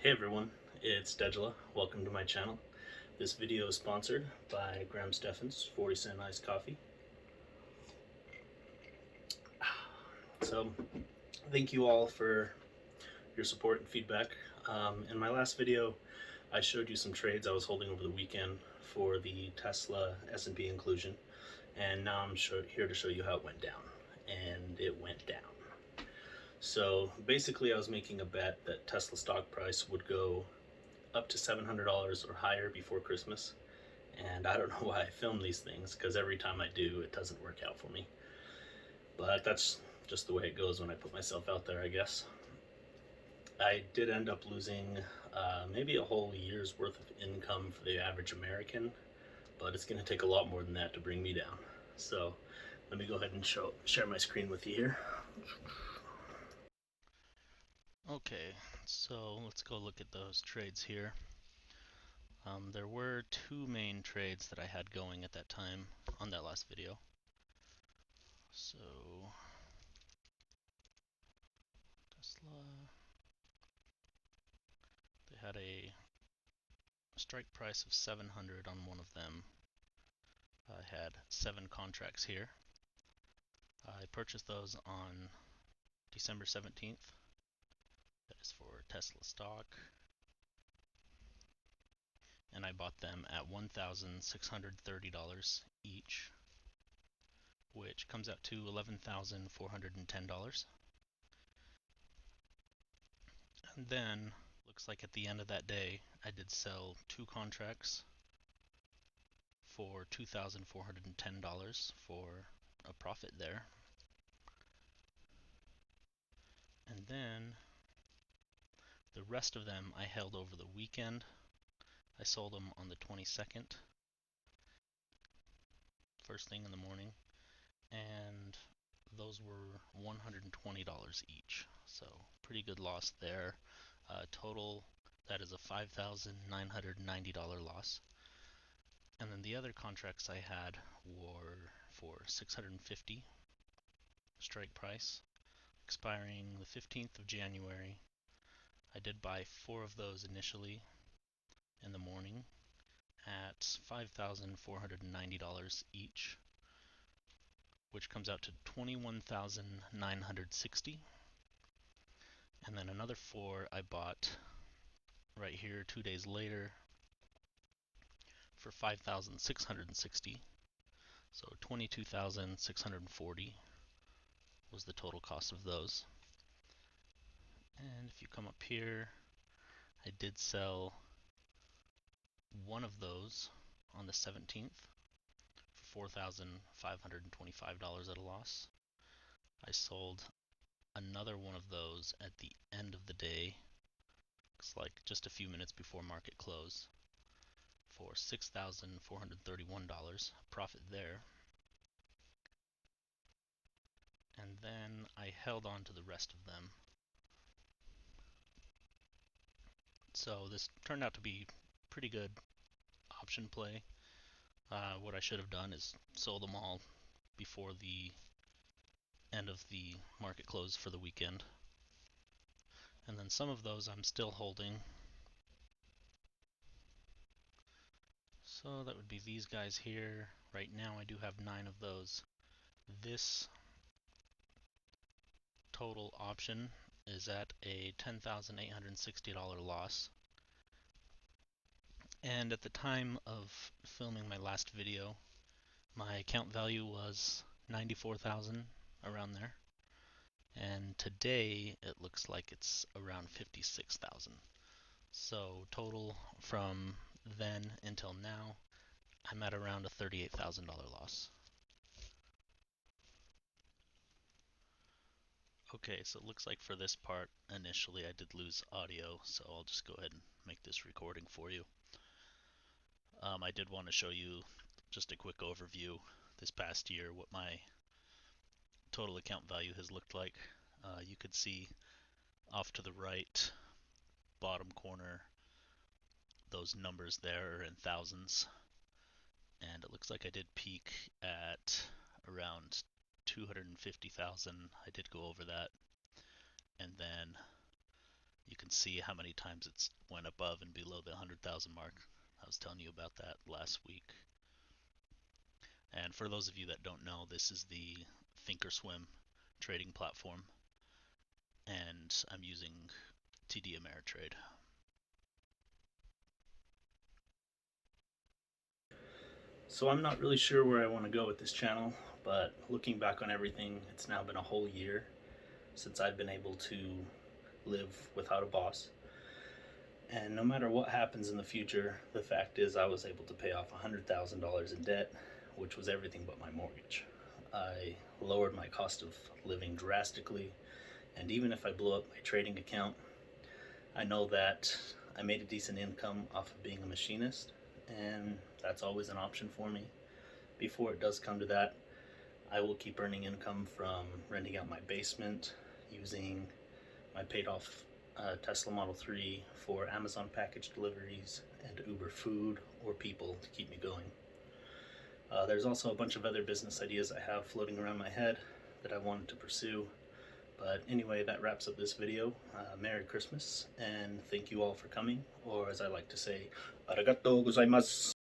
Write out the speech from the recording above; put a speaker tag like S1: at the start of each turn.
S1: Hey everyone, it's Dejla. Welcome to my channel. This video is sponsored by Graham Steffens 40-cent iced coffee. So, thank you all for your support and feedback. In my last video, I showed you some trades I was holding over the weekend for the Tesla S&P inclusion, and now I'm here to show you how it went down. And it went down. So basically, I was making a bet that Tesla stock price would go up to $700 or higher before Christmas. And I don't know why I film these things, because every time I do, it doesn't work out for me. But that's just the way it goes when I put myself out there, I guess. I did end up losing maybe a whole year's worth of income for the average American, but it's going to take a lot more than that to bring me down. So let me go ahead and share my screen with you here.
S2: Okay, so let's go look at those trades here. There were two main trades that I had going at that time on that last video. So, Tesla, they had a strike price of 700 on one of them. I had 7 contracts here. I purchased those on December 17th. That is for Tesla stock. And I bought them at $1,630 each, which comes out to $11,410. And then, looks like at the end of that day, I did sell 2 contracts for $2,410 for a profit there. And then, the rest of them I held over the weekend. I sold them on the 22nd, first thing in the morning, and those were $120 each. So, pretty good loss there. Total, that is a $5,990 loss. And then the other contracts I had were for 650 strike price, expiring the 15th of January. I did buy 4 of those initially in the morning at $5,490 each, which comes out to $21,960. And then another 4 I bought right here 2 days later for $5,660. So $22,640 was the total cost of those. And if you come up here, I did sell one of those on the 17th for $4,525 at a loss. I sold another one of those at the end of the day, looks like just a few minutes before market close, for $6,431, profit there. And then I held on to the rest of them. So this turned out to be pretty good option play. What I should have done is sold them all before the end of the market close for the weekend. And then some of those I'm still holding. So that would be these guys here. Right now I do have 9 of those. This total option is at a $10,860 loss. And at the time of filming my last video, my account value was 94,000, around there. And today it looks like it's around 56,000. So total from then until now, I'm at around a $38,000 loss. Okay, so it looks like for this part, initially I did lose audio, so I'll just go ahead and make this recording for you. I did want to show you just a quick overview this past year, what my total account value has looked like. You could see off to the right, bottom corner, those numbers there are in thousands. And it looks like I did peak at around 250,000. I did go over that. And then you can see how many times it's went above and below the 100,000 mark. I was telling you about that last week. And for those of you that don't know, this is the Thinkorswim trading platform, and I'm using TD Ameritrade.
S1: So I'm not really sure where I want to go with this channel, but looking back on everything, it's now been a whole year since I've been able to live without a boss. And no matter what happens in the future, the fact is I was able to pay off $100,000 in debt, which was everything but my mortgage. I lowered my cost of living drastically, and even if I blow up my trading account, I know that I made a decent income off of being a machinist, and that's always an option for me. Before it does come to that, I will keep earning income from renting out my basement, using my paid off Tesla Model 3 for Amazon package deliveries and Uber food or people to keep me going. There's also a bunch of other business ideas I have floating around my head that I wanted to pursue. But anyway, that wraps up this video. Merry Christmas, and thank you all for coming, or as I like to say, arigatou gozaimasu.